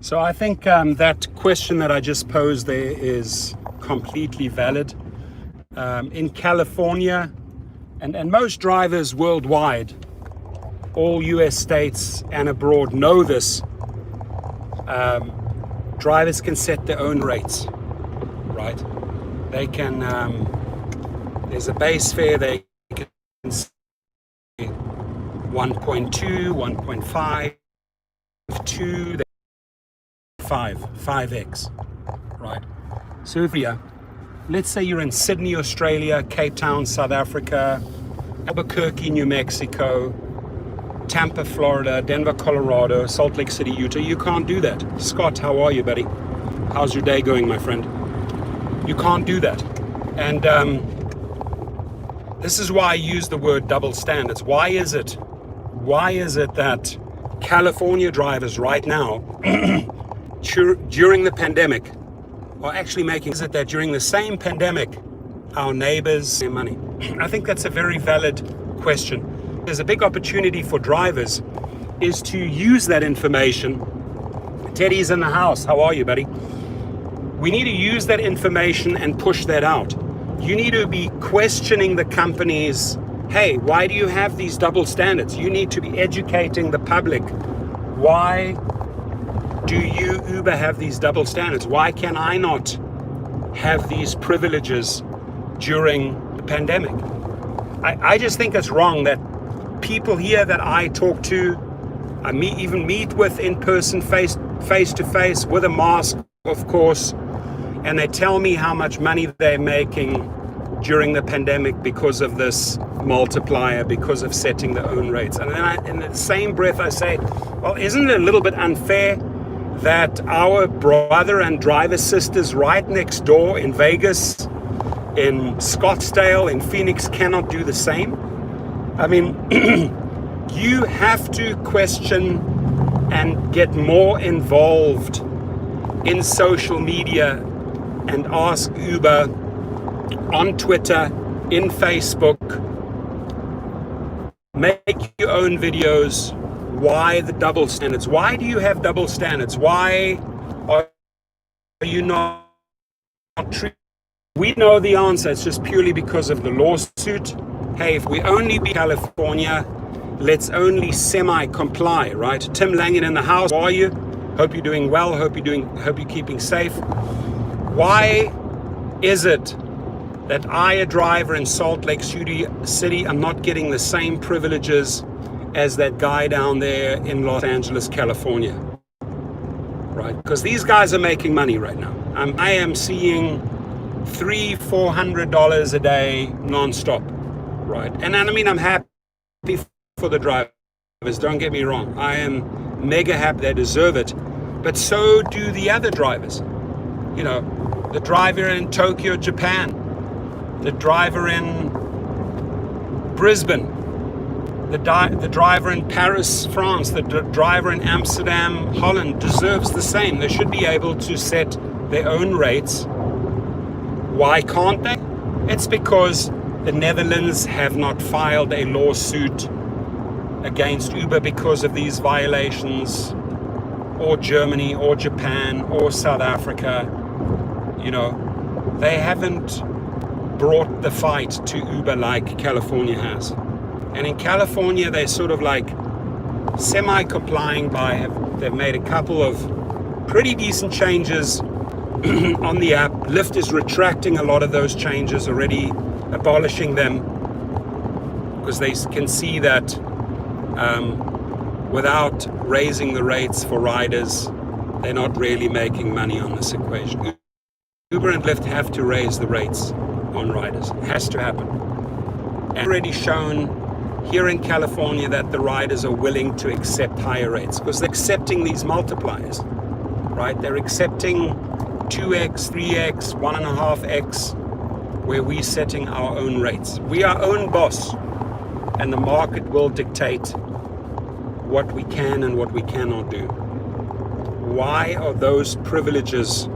So I think that question that I just posed there is completely valid. In California, and most drivers worldwide, all US states and abroad know this, drivers can set their own rates, right? They can, there's a base fare, they can say 1.2, 1.5, 2, 5x, right? So if you, let's say you're in Sydney, Australia, Cape Town, South Africa, Albuquerque, New Mexico, Tampa, Florida, Denver, Colorado, Salt Lake City, Utah, you can't do that. Scott, how are you, buddy? How's your day going, my friend? You can't do that. And this is why I use the word double standards. Why is it that California drivers right now, during the pandemic, are actually making, is it that during the same pandemic, our neighbors make money? I think that's a very valid question. There's a big opportunity for drivers is to use that information. Teddy's in the house. How are you, buddy? We need to use that information and push that out. You need to be questioning the companies. Hey, why do you have these double standards? You need to be educating the public. Why do you, Uber, have these double standards? Why can I not have these privileges during the pandemic? I just think it's wrong that people here that I talk to, I even meet with in person, face to face, with a mask, of course, and they tell me how much money they're making during the pandemic because of this multiplier, because of setting their own rates. And then in the same breath I say, well, isn't it a little bit unfair that our brother and driver sisters right next door in Vegas, in Scottsdale, in Phoenix cannot do the same? I mean, you have to question and get more involved in social media and ask Uber on Twitter, in Facebook, make your own videos. Why the double standards? Why do you have double standards? Why are you not treating? We know the answer. It's just purely because of the lawsuit. Hey, if we only be California, let's only semi-comply, right? Tim Langan in the house. How are you? Hope you're doing well. Hope you're keeping safe. Why is it that I, a driver in Salt Lake City, am not getting the same privileges as that guy down there in Los Angeles, California? Right? Because these guys are making money right now. I am seeing $300-400 a day non-stop, right? And I mean, I'm happy for the drivers, don't get me wrong. I am mega happy, they deserve it, but so do the other drivers. You know, the driver in Tokyo, Japan, the driver in Brisbane, the driver in Paris, France, the driver in Amsterdam, Holland deserves the same. They should be able to set their own rates. Why can't they? It's because the Netherlands have not filed a lawsuit against Uber because of these violations, or Germany, or Japan, or South Africa. You know, they haven't brought the fight to Uber like California has. And in California, they're sort of like semi-complying they've made a couple of pretty decent changes on the app. Lyft is retracting a lot of those changes already, abolishing them, because they can see that without raising the rates for riders, they're not really making money on this equation. Uber and Lyft have to raise the rates on riders. It has to happen. And already shown here in California that the riders are willing to accept higher rates because they're accepting these multipliers, right? They're accepting 2x, 3x, 1.5x, where we're setting our own rates. We are our own boss, and the market will dictate what we can and what we cannot do. Why are those privileges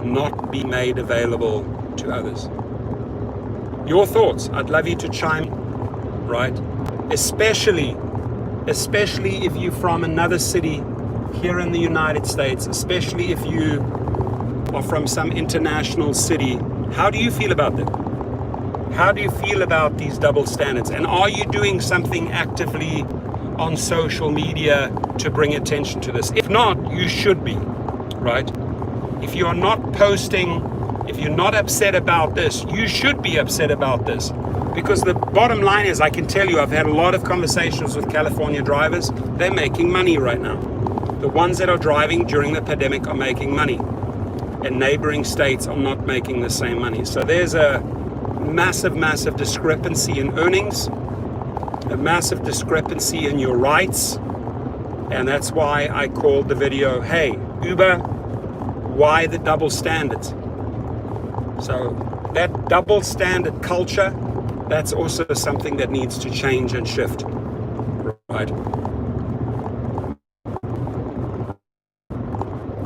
not being made available to others? Your thoughts, I'd love you to chime, right? Especially especially if you're from another city here in the United States, especially if you are from some international city. How do you feel about that? How do you feel about these double standards? And are you doing something actively on social media to bring attention to this? If not, you should be, right? If you're not posting, if you're not upset about this, you should be upset about this. Because the bottom line is, I can tell you, I've had a lot of conversations with California drivers. They're making money right now. The ones that are driving during the pandemic are making money. And neighboring states are not making the same money. So there's a massive, massive discrepancy in earnings, a massive discrepancy in your rights. And that's why I called the video, hey, Uber, why the double standards? So that double standard culture, that's also something that needs to change and shift, right?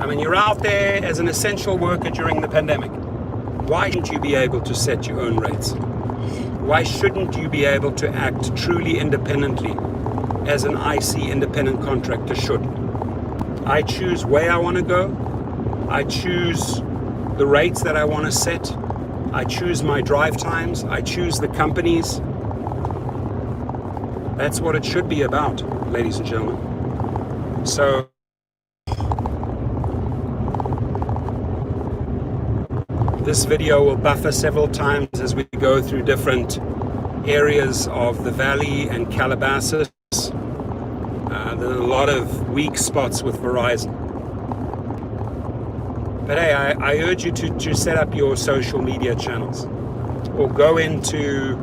I mean, you're out there as an essential worker during the pandemic. Why shouldn't you be able to set your own rates? Why shouldn't you be able to act truly independently as an IC independent contractor should? I choose where I want to go. I choose the rates that I want to set. I choose my drive times. I choose the companies. That's what it should be about, ladies and gentlemen. So this video will buffer several times as we go through different areas of the valley and Calabasas. There are a lot of weak spots with Verizon. But hey, I urge you to set up your social media channels or go into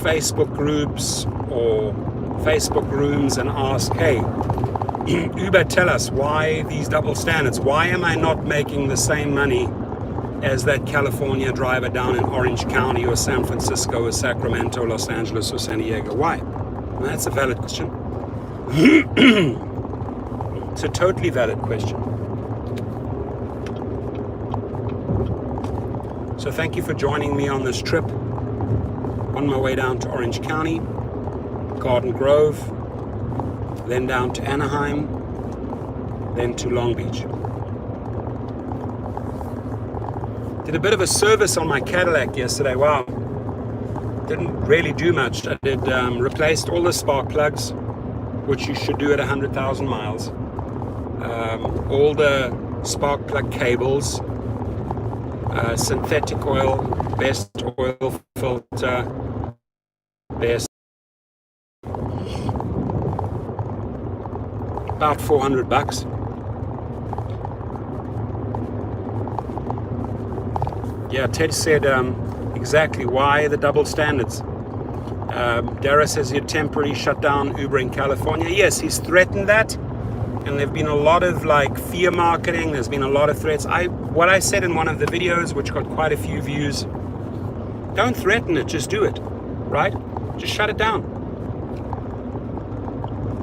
Facebook groups or Facebook rooms and ask, hey, Uber, tell us why these double standards? Why am I not making the same money as that California driver down in Orange County or San Francisco or Sacramento, Los Angeles or San Diego? Why? Well, that's a valid question. It's a totally valid question. So thank you for joining me on this trip. On my way down to Orange County, Garden Grove, then down to Anaheim, then to Long Beach. Did a bit of a service on my Cadillac yesterday. Wow. Didn't really do much. I did replaced all the spark plugs, which you should do at 100,000 miles. All the spark plug cables, synthetic oil, best oil filter, best. About $400. Yeah, Ted said exactly why the double standards. Dara says he'd temporarily shut down Uber in California. Yes, he's threatened that. And there've been a lot of like fear marketing. There's been a lot of threats. What I said in one of the videos, which got quite a few views, don't threaten it, just do it, right? Just shut it down.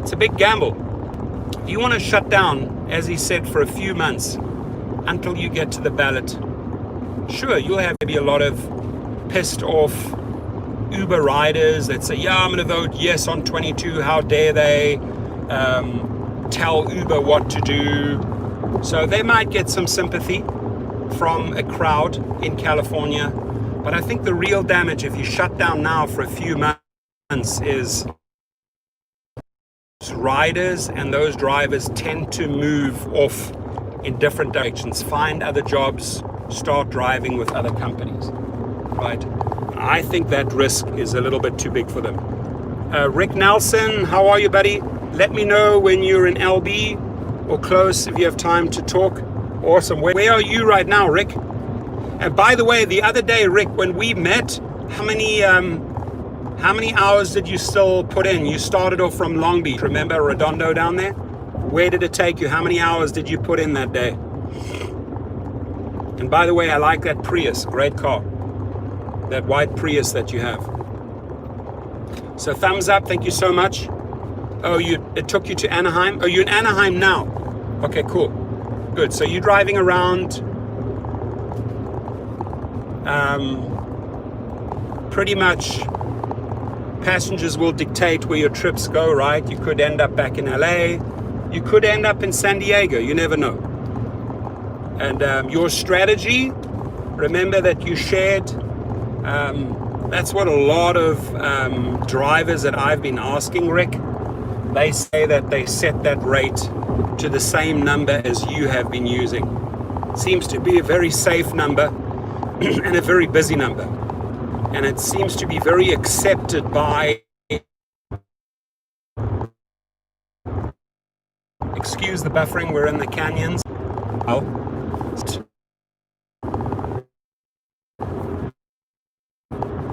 It's a big gamble. If you want to shut down, as he said, for a few months until you get to the ballot, sure, you'll have maybe a lot of pissed off Uber riders that say, yeah, I'm going to vote yes on 22. How dare they tell Uber what to do? So they might get some sympathy from a crowd in California. But I think the real damage, if you shut down now for a few months, is riders and those drivers tend to move off in different directions, find other jobs, start driving with other companies, right? I think that risk is a little bit too big for them. Rick Nelson, how are you, buddy? Let me know when you're in LB or close if you have time to talk. Awesome. Where are you right now, Rick? And by the way, the other day, Rick, when we met, how many hours did you still put in? You started off from Long Beach, remember Redondo down there? Where did it take you? How many hours did you put in that day? And by the way, I like that Prius, great car. That white Prius that you have. So thumbs up, thank you so much. Oh, it took you to Anaheim? Oh, you're in Anaheim now. Okay, cool. Good, so you're driving around pretty much Passengers will dictate where your trips go, right? You could end up back in LA. You could end up in San Diego. You never know. And your strategy, remember that you shared. That's what a lot of drivers that I've been asking, Rick, they say that they set that rate to the same number as you have been using. Seems to be a very safe number and a very busy number. And it seems to be very accepted by, excuse the buffering, we're in the canyons.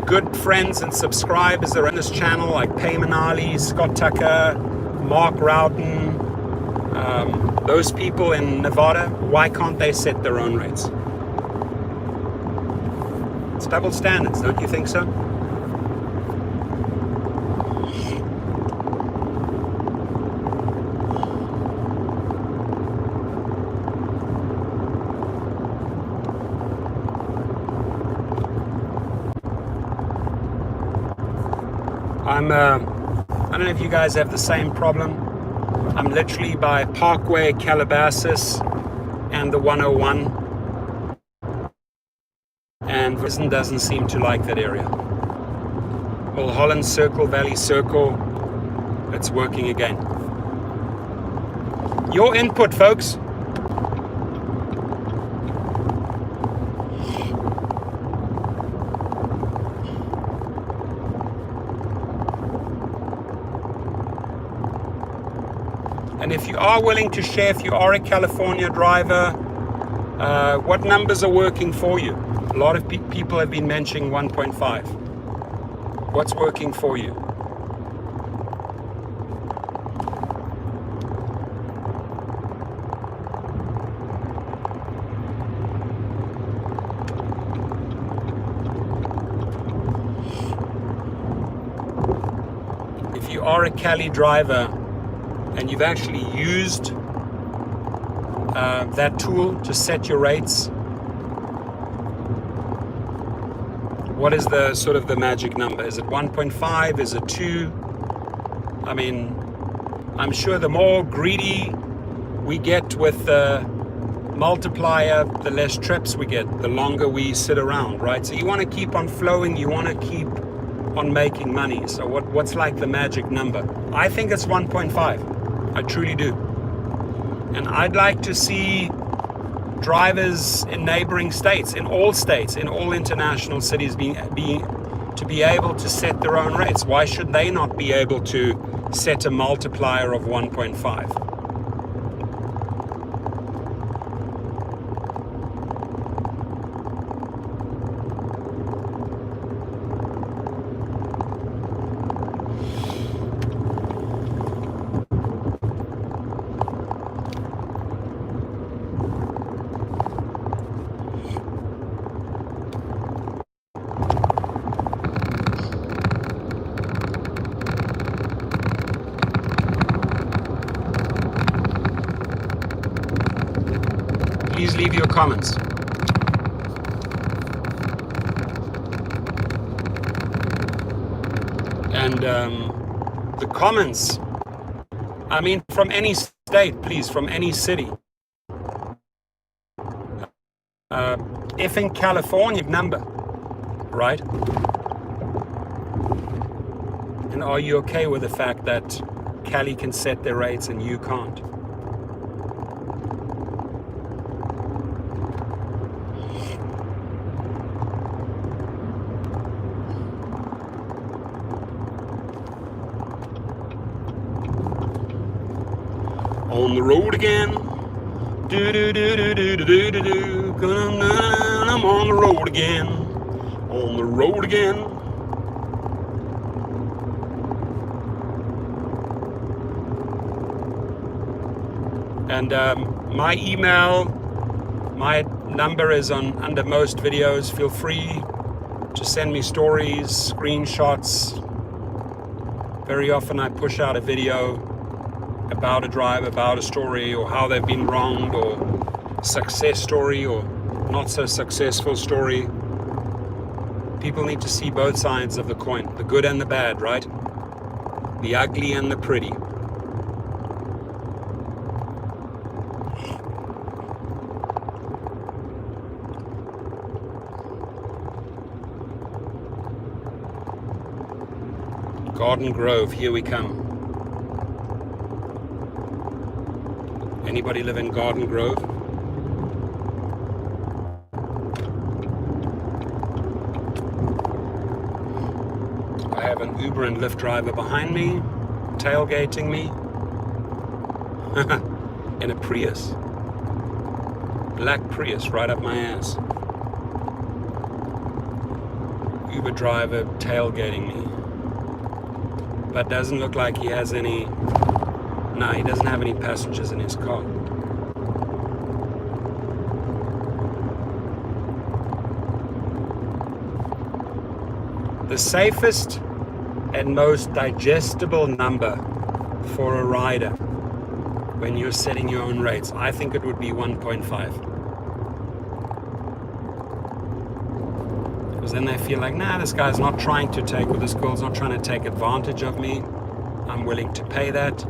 Good friends and subscribers are on this channel, like Payman Ali, Scott Tucker, Mark Rowden, those people in Nevada. Why can't they set their own rates? It's double standards, don't you think so? I don't know if you guys have the same problem. I'm literally by Parkway, Calabasas, and the 101. And Vision doesn't seem to like that area. Mulholland Circle, Valley Circle, it's working again. Your input, folks. And if you are willing to share, if you are a California driver, what numbers are working for you? A lot of people have been mentioning 1.5. What's working for you? If you are a Cali driver and you've actually used that tool to set your rates, what is the sort of the magic number? Is it 1.5? Is it 2? I mean, I'm sure the more greedy we get with the multiplier, the less trips we get, the longer we sit around, right? So you want to keep on flowing, you want to keep on making money. So what's like the magic number? I think it's 1.5. I truly do. And I'd like to see drivers in neighboring states, in all international cities be able to set their own rates. Why should they not be able to set a multiplier of 1.5? Please leave your comments. And the comments, I mean, from any state, please, from any city. If in California, number, right? And are you okay with the fact that Cali can set their rates and you can't? On the road again. Do do do do do do do do. I'm on the road again. On the road again. And my email, my number is under most videos. Feel free to send me stories, screenshots. Very often I push out a video about a drive, about a story, or how they've been wronged, or success story, or not so successful story. People need to see both sides of the coin, the good and the bad, right? The ugly and the pretty. Garden Grove, here we come. Anybody live in Garden Grove? I have an Uber and Lyft driver behind me, tailgating me, in a Prius. Black Prius right up my ass. Uber driver tailgating me. But doesn't look like he has any, no, he doesn't have any passengers in his car. The safest and most digestible number for a rider when you're setting your own rates, I think it would be 1.5. Because then they feel like, nah, this guy's not trying to take, or this girl's not trying to take advantage of me. I'm willing to pay that.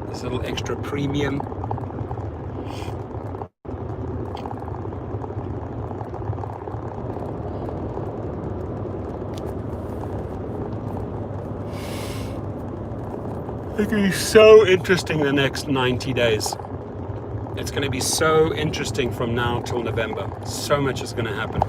This little extra premium. It's going to be so interesting the next 90 days. It's going to be so interesting from now till November. So much is going to happen.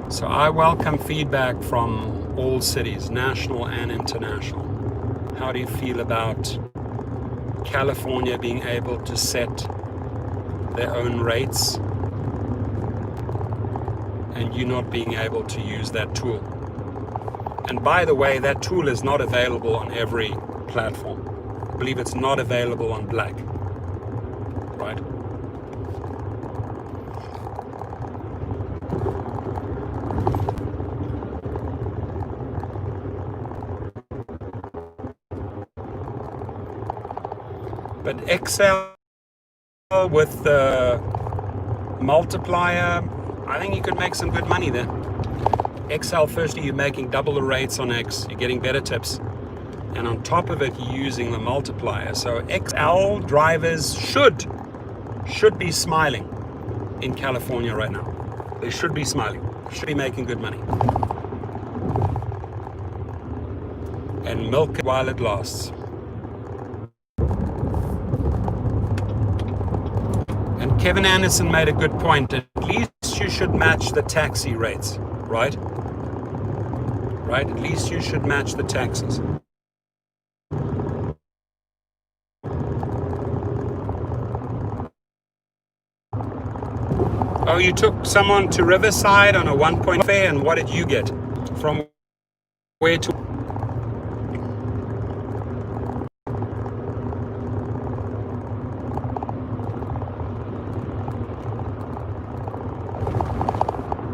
So I welcome feedback from all cities, national and international. How do you feel about California being able to set their own rates and you not being able to use that tool? And by the way, that tool is not available on every platform. I believe it's not available on Black, right? But Excel with the multiplier, I think you could make some good money there. Excel, firstly, you're making double the rates on X, you're getting better tips. And on top of it, you're using the multiplier. So XL drivers should be smiling in California right now. They should be smiling, should be making good money. And milk it while it lasts. And Kevin Anderson made a good point. At least you should match the taxi rates, right? Right? At least you should match the taxis. Oh, you took someone to Riverside on a 1-point fare, and what did you get? From where to?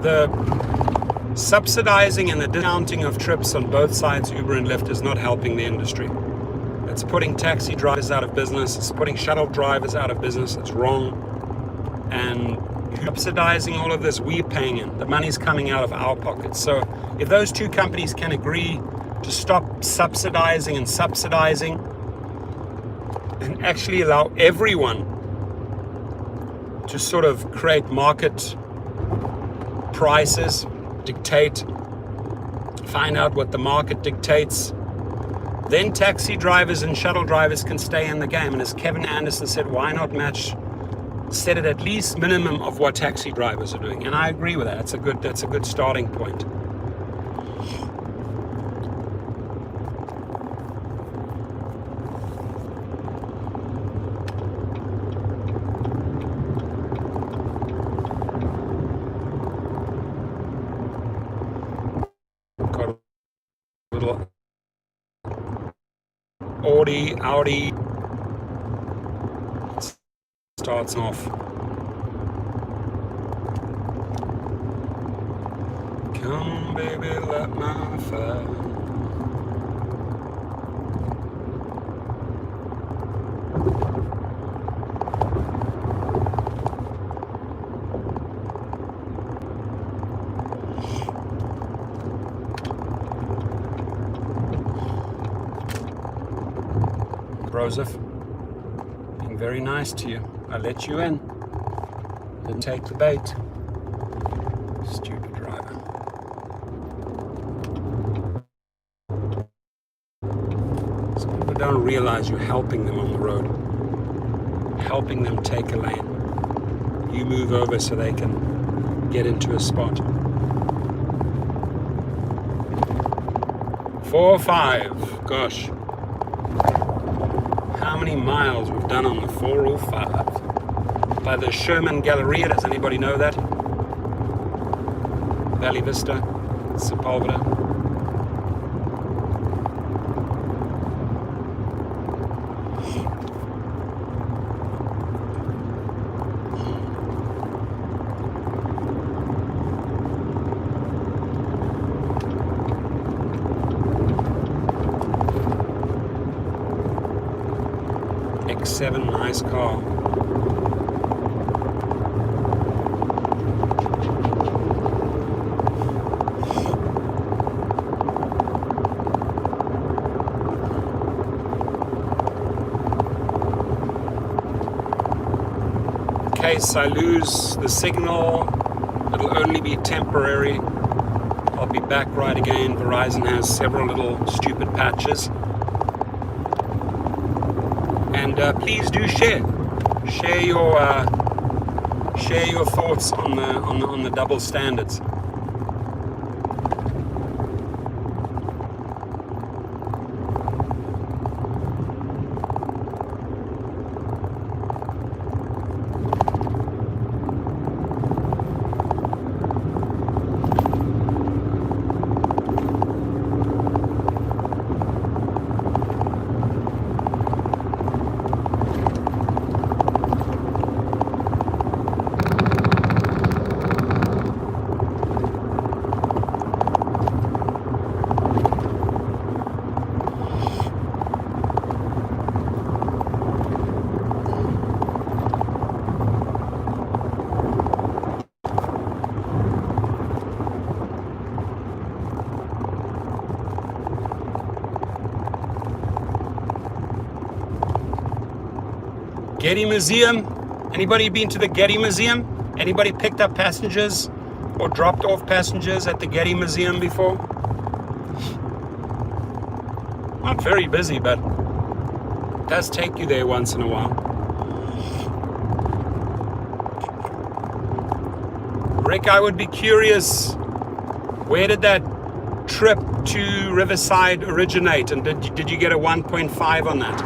The subsidizing and the discounting of trips on both sides, Uber and Lyft, is not helping the industry. It's putting taxi drivers out of business. It's putting shuttle drivers out of business. It's wrong. And subsidizing all of this, we're paying in. The money's coming out of our pockets. So if those two companies can agree to stop subsidizing and actually allow everyone to sort of create market prices, dictate, find out what the market dictates, then taxi drivers and shuttle drivers can stay in the game. And as Kevin Anderson said, why not set it at least minimum of what taxi drivers are doing? And I agree with that. That's a good starting point. Audi starts off. Come baby, light my fire. Joseph, being very nice to you. I let you in. Didn't take the bait. Stupid driver. Some people don't realize you're helping them on the road. Helping them take a lane. You move over so they can get into a spot. 405. Gosh. How many miles we've done on the 405 by the Sherman Galleria. Does anybody know that? Valley Vista, Sepulveda. X7, nice car. In case I lose the signal, it'll only be temporary. I'll be back right again. Verizon has several little stupid patches. And please do share your thoughts on the double standards. Getty Museum. Anybody been to the Getty Museum? Anybody picked up passengers or dropped off passengers at the Getty Museum before? Not very busy, but it does take you there once in a while. Rick, I would be curious, where did that trip to Riverside originate, and did you get a 1.5 on that?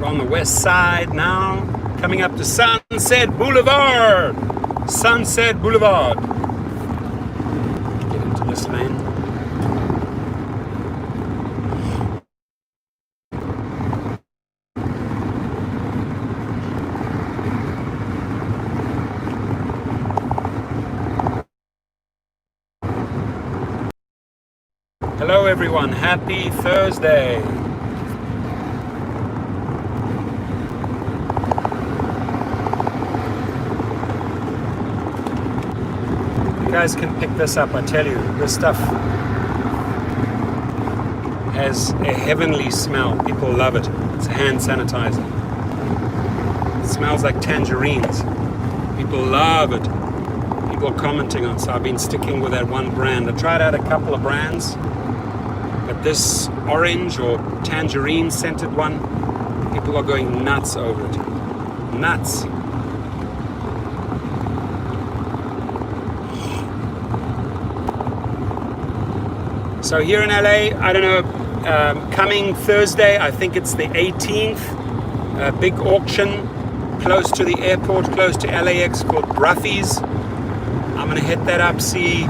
On the west side now, coming up to Sunset Boulevard. Sunset Boulevard. Get into this lane. Hello everyone, happy Thursday. You guys can pick this up, I tell you. This stuff has a heavenly smell. People love it. It's hand sanitizer. It smells like tangerines. People love it. People are commenting on it, so I've been sticking with that one brand. I tried out a couple of brands, but this orange or tangerine scented one, people are going nuts over it. Nuts. So here in LA, I don't know, coming Thursday, I think it's the 18th, a big auction close to the airport, close to LAX, called Bruffy's. I'm gonna hit that up, see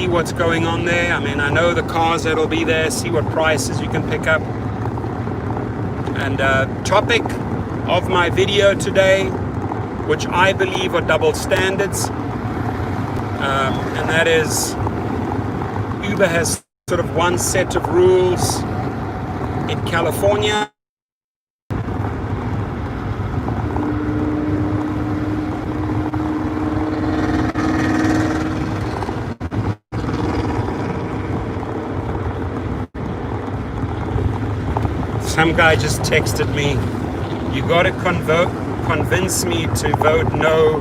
what's going on there. I mean, I know the cars that'll be there, see what prices you can pick up. And topic of my video today, which I believe are double standards, and that is Uber has sort of one set of rules in California. Some guy just texted me, you gotta convince me to vote no.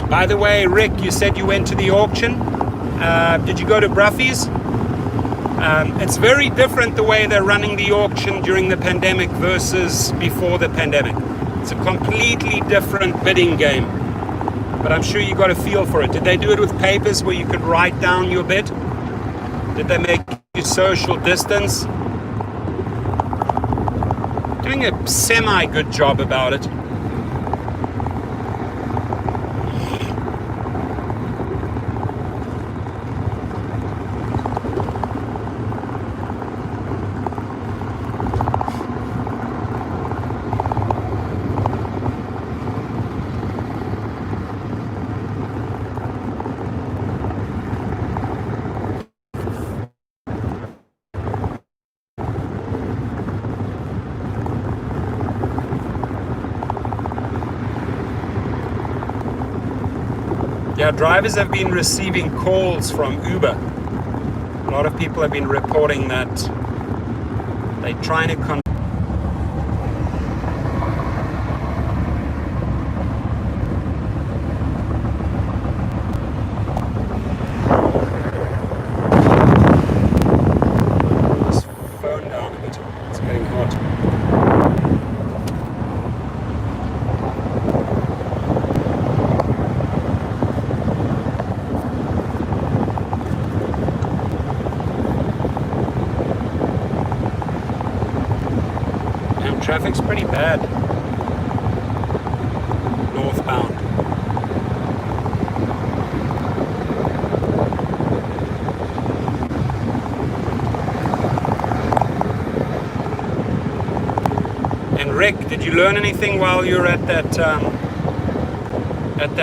By the way, Rick, you said you went to the auction. Did you go to Bruffy's? It's very different the way they're running the auction during the pandemic versus before the pandemic. It's a completely different bidding game. But I'm sure you got a feel for it. Did they do it with papers where you could write down your bid? Did they make you social distance? Doing a semi-good job about it. Yeah, drivers have been receiving calls from Uber. A lot of people have been reporting that they're trying to this phone down a bit. It's getting hot. Traffic's pretty bad northbound. And Rick, did you learn anything while you were at that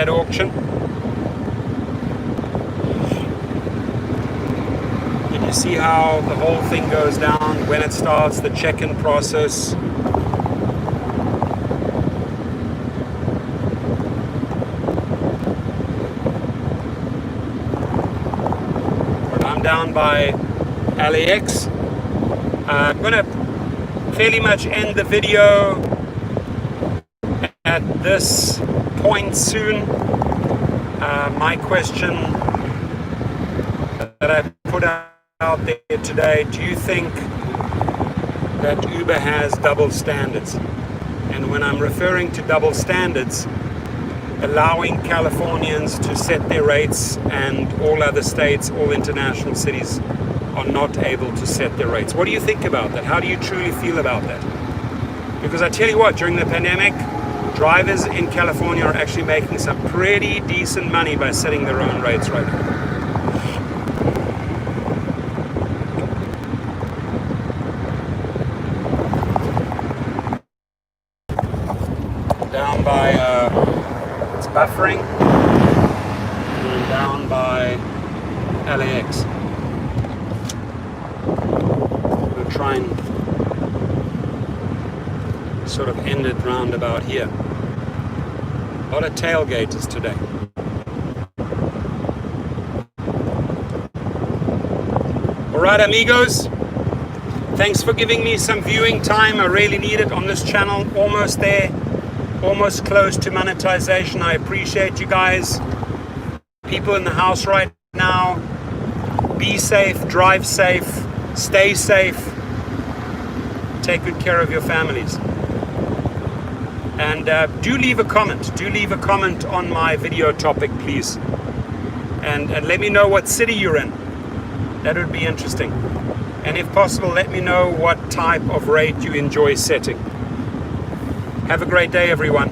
auction? Did you see how the whole thing goes down, when it starts, the check-in process? Down by LAX. I'm going to fairly much end the video at this point soon. My question that I put out there today, do you think that Uber has double standards? And when I'm referring to double standards, allowing Californians to set their rates and all other states, all international cities are not able to set their rates. What do you think about that? How do you truly feel about that? Because I tell you what, during the pandemic, drivers in California are actually making some pretty decent money by setting their own rates right now. down by, it's buffering, and down by LAX. We'll try and sort of end it round about here. A lot of tailgaters today. All right, amigos. Thanks for giving me some viewing time. I really need it on this channel. Almost there. Almost close to monetization. I appreciate you guys. People in the house right now. Be safe. Drive safe. Stay safe. Take good care of your families. And do leave a comment. Do leave a comment on my video topic, please. And let me know what city you're in. That would be interesting. And if possible, let me know what type of rate you enjoy setting. Have a great day, everyone.